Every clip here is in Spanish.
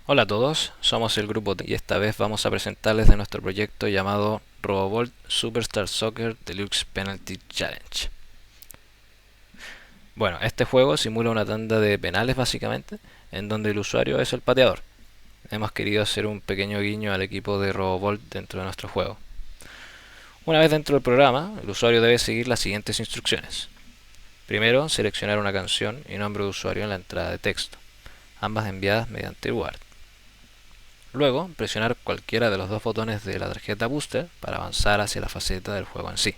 Hola a todos, somos el grupo T y esta vez vamos a presentarles de nuestro proyecto llamado RoboVolt Superstar Soccer Deluxe Penalty Challenge. Bueno, este juego simula una tanda de penales básicamente, en donde el usuario es el pateador. Hemos querido hacer un pequeño guiño al equipo de RoboVolt dentro de nuestro juego. Una vez dentro del programa, el usuario debe seguir las siguientes instrucciones. Primero, seleccionar una canción y nombre de usuario en la entrada de texto, ambas enviadas mediante Word. Luego, presionar cualquiera de los dos botones de la tarjeta booster para avanzar hacia la faceta del juego en sí.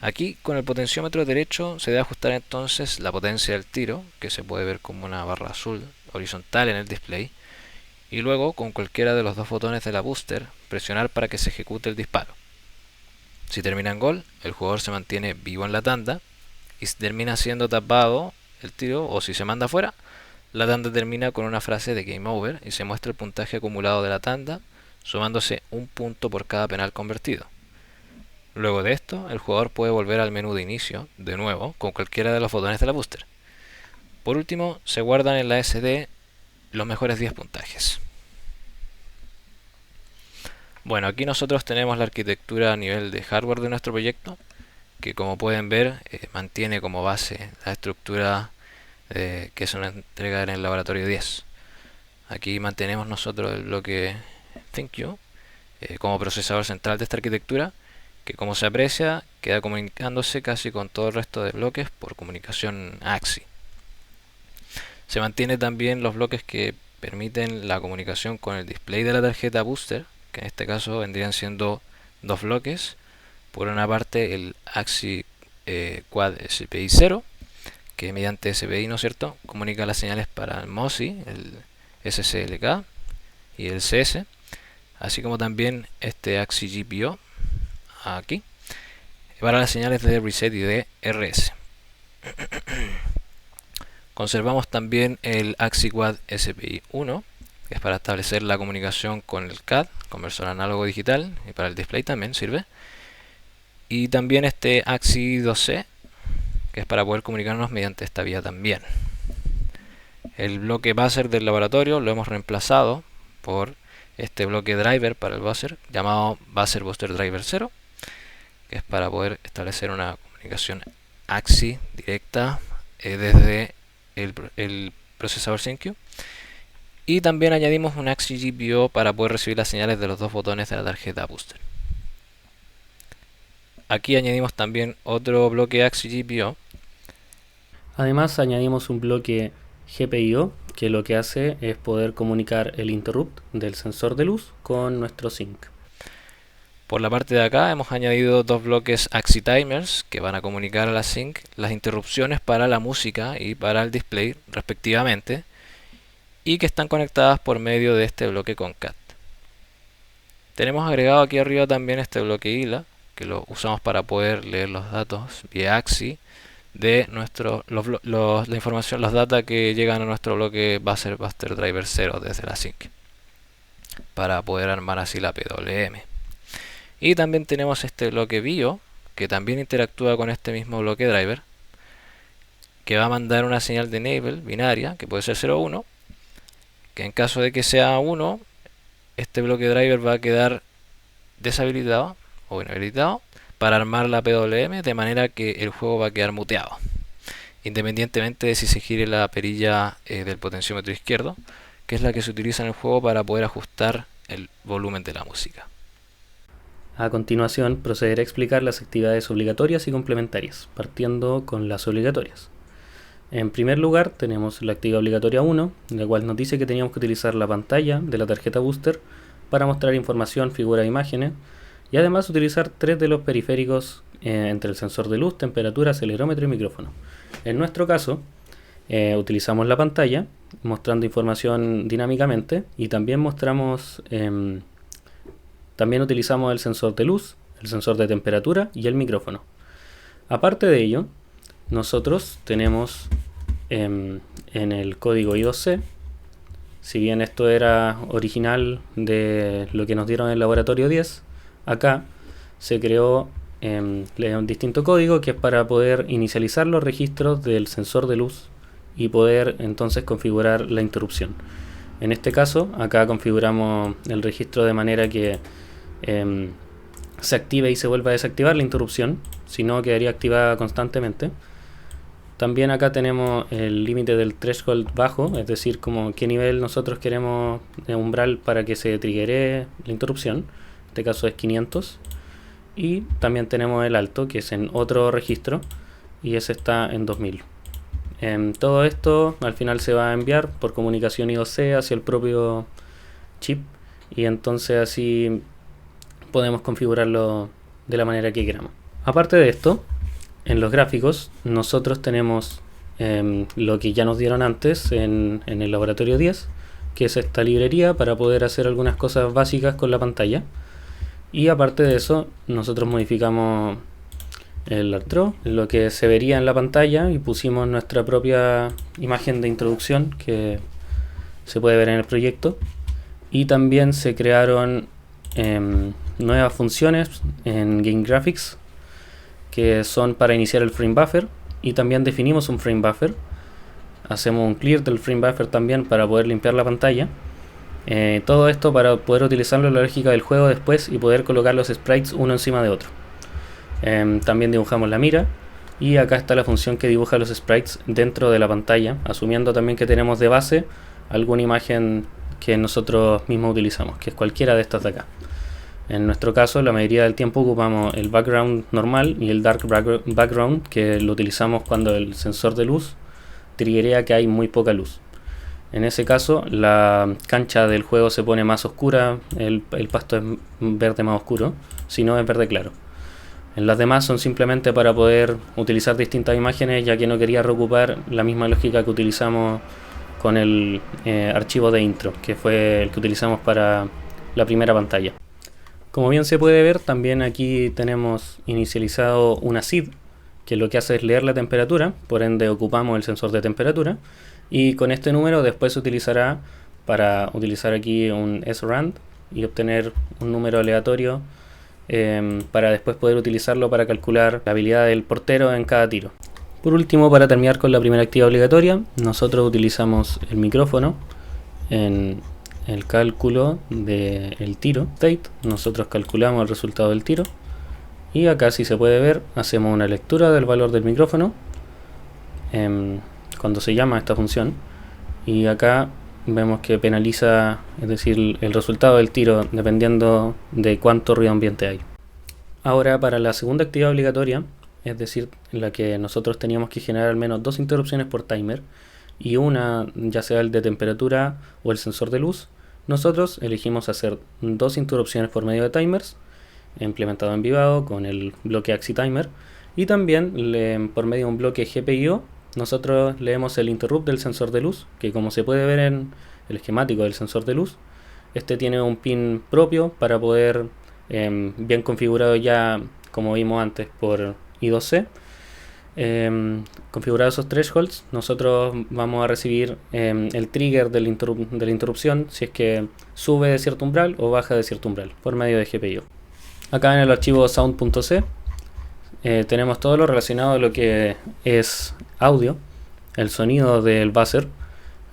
Aquí, con el potenciómetro derecho, se debe ajustar entonces la potencia del tiro, que se puede ver como una barra azul horizontal en el display, y luego, con cualquiera de los dos botones de la booster, presionar para que se ejecute el disparo. Si termina en gol, el jugador se mantiene vivo en la tanda, y si termina siendo tapado el tiro o si se manda fuera, la tanda termina con una frase de Game Over y se muestra el puntaje acumulado de la tanda, sumándose un punto por cada penal convertido. Luego de esto, el jugador puede volver al menú de inicio, de nuevo, con cualquiera de los botones de la booster. Por último, se guardan en la SD los mejores 10 puntajes. Bueno, aquí nosotros tenemos la arquitectura a nivel de hardware de nuestro proyecto, que como pueden ver mantiene como base la estructura que se nos entrega en el laboratorio 10. Aquí mantenemos nosotros el bloque ThinQ como procesador central de esta arquitectura, que como se aprecia queda comunicándose casi con todo el resto de bloques por comunicación AXI. Se mantiene también los bloques que permiten la comunicación con el display de la tarjeta booster, que en este caso vendrían siendo dos bloques. Por una parte el AXI Quad SPI 0, que mediante SPI, ¿no es cierto?, comunica las señales para el MOSI, el SCLK y el CS, así como también este AXI GPIO aquí, para las señales de reset y de RS. Conservamos también el AXI Quad SPI 1, que es para establecer la comunicación con el CAD, conversor análogo digital, y para el display también sirve. Y también este AXI 2C, que es para poder comunicarnos mediante esta vía también. El bloque buzzer del laboratorio lo hemos reemplazado por este bloque driver para el buzzer llamado Buzzer Booster Driver 0, que es para poder establecer una comunicación AXI directa desde el procesador ThinQ. Y también añadimos un AXI GPIO para poder recibir las señales de los dos botones de la tarjeta booster. Aquí añadimos también otro bloque AXI GPIO. Además añadimos un bloque GPIO que lo que hace es poder comunicar el interrupt del sensor de luz con nuestro sync. Por la parte de acá hemos añadido dos bloques AXI Timers que van a comunicar a la sync las interrupciones para la música y para el display respectivamente, y que están conectadas por medio de este bloque concat. Tenemos agregado aquí arriba también este bloque ILA, que lo usamos para poder leer los datos vía AXI de la información, los datos que llegan a nuestro bloque Buzzer Booster Driver 0 desde la sync, para poder armar así la PWM. Y también tenemos este bloque BIO, que también interactúa con este mismo bloque driver, que va a mandar una señal de enable binaria, que puede ser 0 o 1, que en caso de que sea 1, este bloque driver va a quedar deshabilitado o inhabilitado para armar la PWM, de manera que el juego va a quedar muteado, independientemente de si se gire la perilla del potenciómetro izquierdo, que es la que se utiliza en el juego para poder ajustar el volumen de la música. A continuación procederé a explicar las actividades obligatorias y complementarias, partiendo con las obligatorias. En primer lugar tenemos la actividad obligatoria 1, la cual nos dice que teníamos que utilizar la pantalla de la tarjeta booster para mostrar información, figuras e imágenes, y además utilizar 3 de los periféricos entre el sensor de luz, temperatura, acelerómetro y micrófono. En nuestro caso, utilizamos la pantalla mostrando información dinámicamente, y también también utilizamos el sensor de luz, el sensor de temperatura y el micrófono. Aparte de ello, nosotros tenemos en el código I2C, si bien esto era original de lo que nos dieron en el laboratorio 10, acá se creó un distinto código que es para poder inicializar los registros del sensor de luz y poder entonces configurar la interrupción. En este caso, acá configuramos el registro de manera que se active y se vuelva a desactivar la interrupción, si no quedaría activada constantemente. También acá tenemos el límite del threshold bajo, es decir, como qué nivel nosotros queremos de umbral para que se triggere la interrupción. En este caso es 500. Y también tenemos el alto, que es en otro registro, y ese está en 2000. Todo esto al final se va a enviar por comunicación I2C hacia el propio chip, y entonces así podemos configurarlo de la manera que queramos. Aparte de esto, en los gráficos nosotros tenemos lo que ya nos dieron antes en el laboratorio 10, que es esta librería para poder hacer algunas cosas básicas con la pantalla. Y aparte de eso, nosotros modificamos el artdraw, lo que se vería en la pantalla, y pusimos nuestra propia imagen de introducción que se puede ver en el proyecto. Y también se crearon nuevas funciones en Game Graphics que son para iniciar el frame buffer, y también definimos un frame buffer. Hacemos un clear del frame buffer también para poder limpiar la pantalla. Todo esto para poder utilizarlo en la lógica del juego después y poder colocar los sprites uno encima de otro. También dibujamos la mira, y acá está la función que dibuja los sprites dentro de la pantalla, asumiendo también que tenemos de base alguna imagen que nosotros mismos utilizamos, que es cualquiera de estas de acá. En nuestro caso, la mayoría del tiempo ocupamos el background normal y el dark background, que lo utilizamos cuando el sensor de luz triggerea que hay muy poca luz. En ese caso, la cancha del juego se pone más oscura, el pasto es verde más oscuro, si no es verde claro. En las demás son simplemente para poder utilizar distintas imágenes, ya que no quería reocupar la misma lógica que utilizamos con el archivo de intro, que fue el que utilizamos para la primera pantalla. Como bien se puede ver, también aquí tenemos inicializado una SID, que lo que hace es leer la temperatura, por ende ocupamos el sensor de temperatura, y con este número después se utilizará para utilizar aquí un srand y obtener un número aleatorio para después poder utilizarlo para calcular la habilidad del portero en cada tiro. Por último, para terminar con la primera actividad obligatoria, nosotros utilizamos el micrófono en el cálculo del tiro state. Nosotros calculamos el resultado del tiro, y acá, si se puede ver, hacemos una lectura del valor del micrófono cuando se llama esta función, y acá vemos que penaliza, es decir, el resultado del tiro dependiendo de cuánto ruido ambiente hay. Ahora, para la segunda actividad obligatoria, es decir, en la que nosotros teníamos que generar al menos 2 interrupciones por timer, y una ya sea el de temperatura o el sensor de luz, nosotros elegimos hacer 2 interrupciones por medio de timers, implementado en Vivado con el bloque AxiTimer, y también por medio de un bloque GPIO nosotros leemos el interrupt del sensor de luz, que como se puede ver en el esquemático del sensor de luz, este tiene un pin propio para poder, bien configurado ya como vimos antes por I2C, configurado esos thresholds, nosotros vamos a recibir el trigger de la interrupción si es que sube de cierto umbral o baja de cierto umbral por medio de GPIO. Acá en el archivo sound.c tenemos todo lo relacionado a lo que es audio, el sonido del buzzer.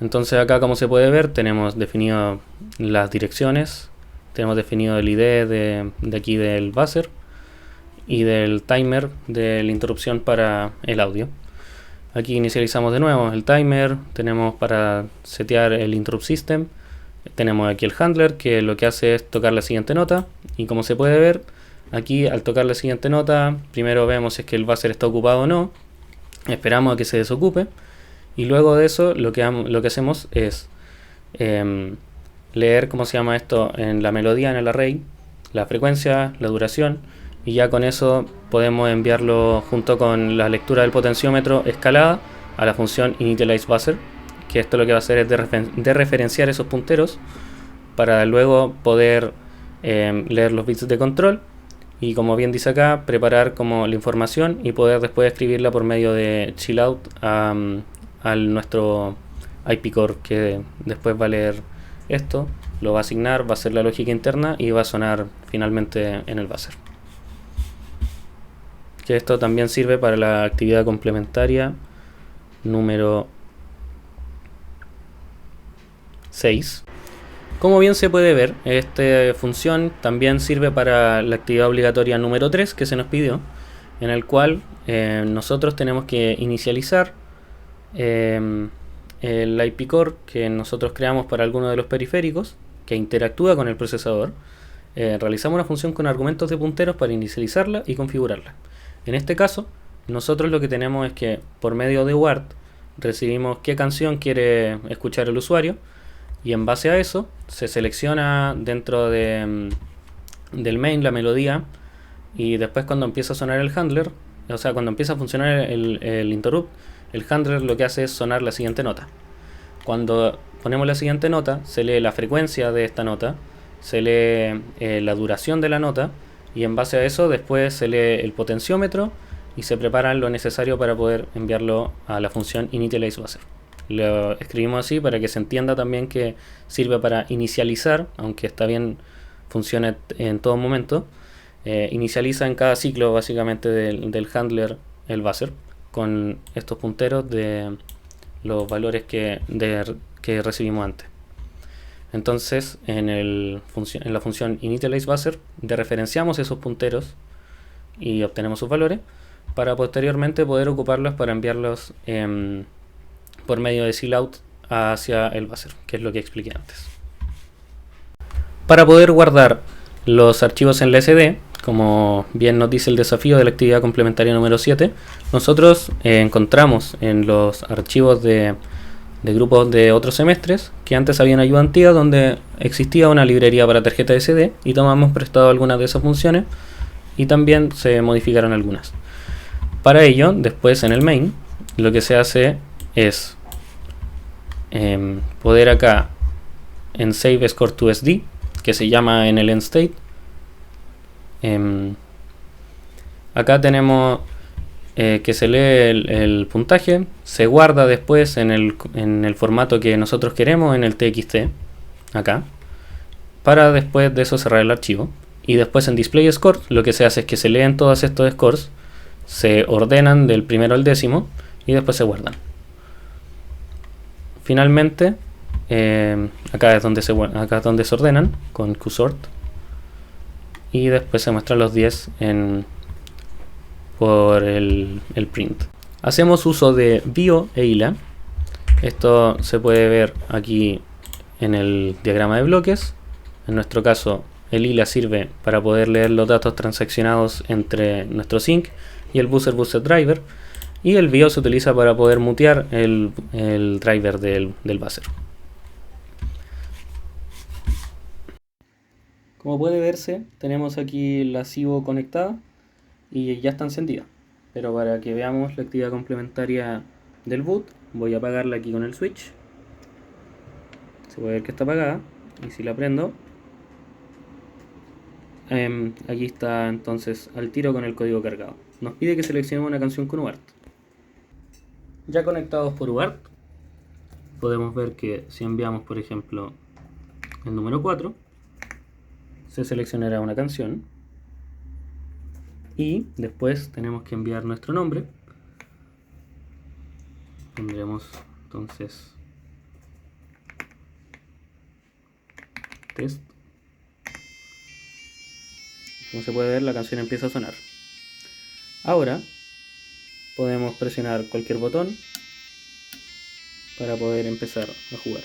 Entonces acá, como se puede ver, tenemos definido las direcciones, tenemos definido el ID de aquí del buzzer y del timer de la interrupción para el audio. Aquí inicializamos de nuevo el timer, tenemos para setear el interrupt system, tenemos aquí el handler, que lo que hace es tocar la siguiente nota, y como se puede ver aquí, al tocar la siguiente nota, primero vemos si es que el buzzer está ocupado o no, esperamos a que se desocupe, y luego de eso lo que hacemos es leer, ¿cómo se llama esto?, en la melodía, en el array, la frecuencia, la duración, y ya con eso podemos enviarlo junto con la lectura del potenciómetro escalada a la función initializeBuzzer, que esto lo que va a hacer es de referenciar esos punteros para luego poder leer los bits de control, y como bien dice acá, preparar como la información y poder después escribirla por medio de chillout al nuestro IP core, que después va a leer esto, lo va a asignar, va a hacer la lógica interna y va a sonar finalmente en el buzzer. Que esto también sirve para la actividad complementaria número 6. Como bien se puede ver, esta función también sirve para la actividad obligatoria número 3 que se nos pidió, en el cual nosotros tenemos que inicializar el IP core que nosotros creamos para alguno de los periféricos que interactúa con el procesador. Realizamos una función con argumentos de punteros para inicializarla y configurarla. En este caso, nosotros lo que tenemos es que por medio de word recibimos qué canción quiere escuchar el usuario, y en base a eso se selecciona dentro del main la melodía, y después cuando empieza a sonar el handler, o sea, cuando empieza a funcionar el interrupt, el handler lo que hace es sonar la siguiente nota. Cuando ponemos la siguiente nota, se lee la frecuencia de esta nota, se lee la duración de la nota, y en base a eso después se lee el potenciómetro y se prepara lo necesario para poder enviarlo a la función initializeBuzzer. Lo escribimos así para que se entienda también que sirve para inicializar, aunque está bien, funciona en todo momento. Inicializa en cada ciclo básicamente del handler el buzzer con estos punteros de los valores que recibimos antes. Entonces en la función initializeBuzzer dereferenciamos esos punteros y obtenemos sus valores para posteriormente poder ocuparlos para enviarlos por medio de sealout hacia el buzzer, que es lo que expliqué antes. Para poder guardar los archivos en la SD, como bien nos dice el desafío de la actividad complementaria número 7, nosotros encontramos en los archivos de grupos de otros semestres que antes había una ayudantía donde existía una librería para tarjeta SD, y tomamos prestado algunas de esas funciones y también se modificaron algunas. Para ello, después en el main, lo que se hace es poder acá en save score to SD, que se llama en el end state, acá tenemos que se lee el puntaje, se guarda después en el formato que nosotros queremos, en el TXT, acá, para después de eso cerrar el archivo. Y después en display score lo que se hace es que se leen todos estos scores, se ordenan del primero al décimo y después se guardan. Finalmente, acá es donde se ordenan con qsort, y después se muestran los 10 por el print. Hacemos uso de bio e ila. Esto se puede ver aquí en el diagrama de bloques. En nuestro caso, el ila sirve para poder leer los datos transaccionados entre nuestro sync y el buzzer driver, y el bio se utiliza para poder mutear el driver del buzzer. Como puede verse, tenemos aquí la CIVO conectada y ya está encendida. Pero para que veamos la actividad complementaria del boot, voy a apagarla aquí con el switch. Se puede ver que está apagada, y si la prendo, aquí está entonces al tiro con el código cargado. Nos pide que seleccionemos una canción con UART. Ya conectados por UART, podemos ver que si enviamos, por ejemplo, el número 4, se seleccionará una canción, y después tenemos que enviar nuestro nombre. Pondremos entonces test. Como se puede ver, la canción empieza a sonar. Ahora podemos presionar cualquier botón para poder empezar a jugar.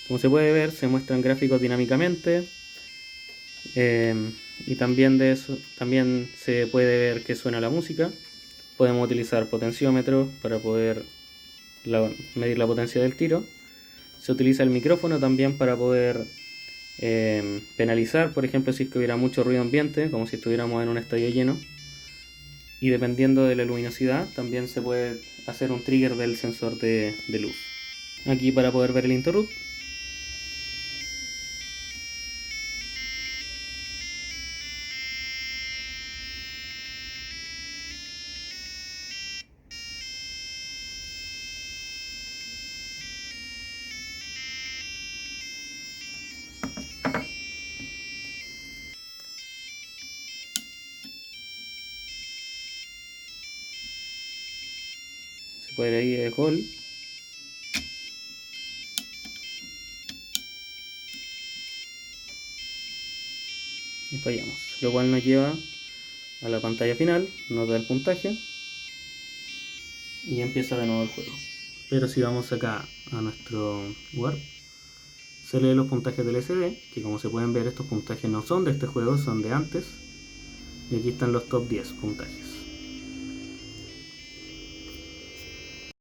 Como se puede ver, se muestran gráficos dinámicamente, y también de eso también se puede ver que suena la música. Podemos utilizar potenciómetro para poder medir la potencia del tiro. Se utiliza el micrófono también para poder penalizar, por ejemplo, si es que hubiera mucho ruido ambiente, como si estuviéramos en un estadio lleno. Y dependiendo de la luminosidad, también se puede hacer un trigger del sensor de luz. Aquí para poder ver el interrupt. Se puede ver ahí el gol. y fallamos, lo cual nos lleva a la pantalla final, nos da el puntaje y empieza de nuevo el juego. Pero si vamos acá a nuestro Warp, se lee los puntajes del SD, que como se pueden ver estos puntajes no son de este juego, son de antes. Y aquí están los top 10 puntajes.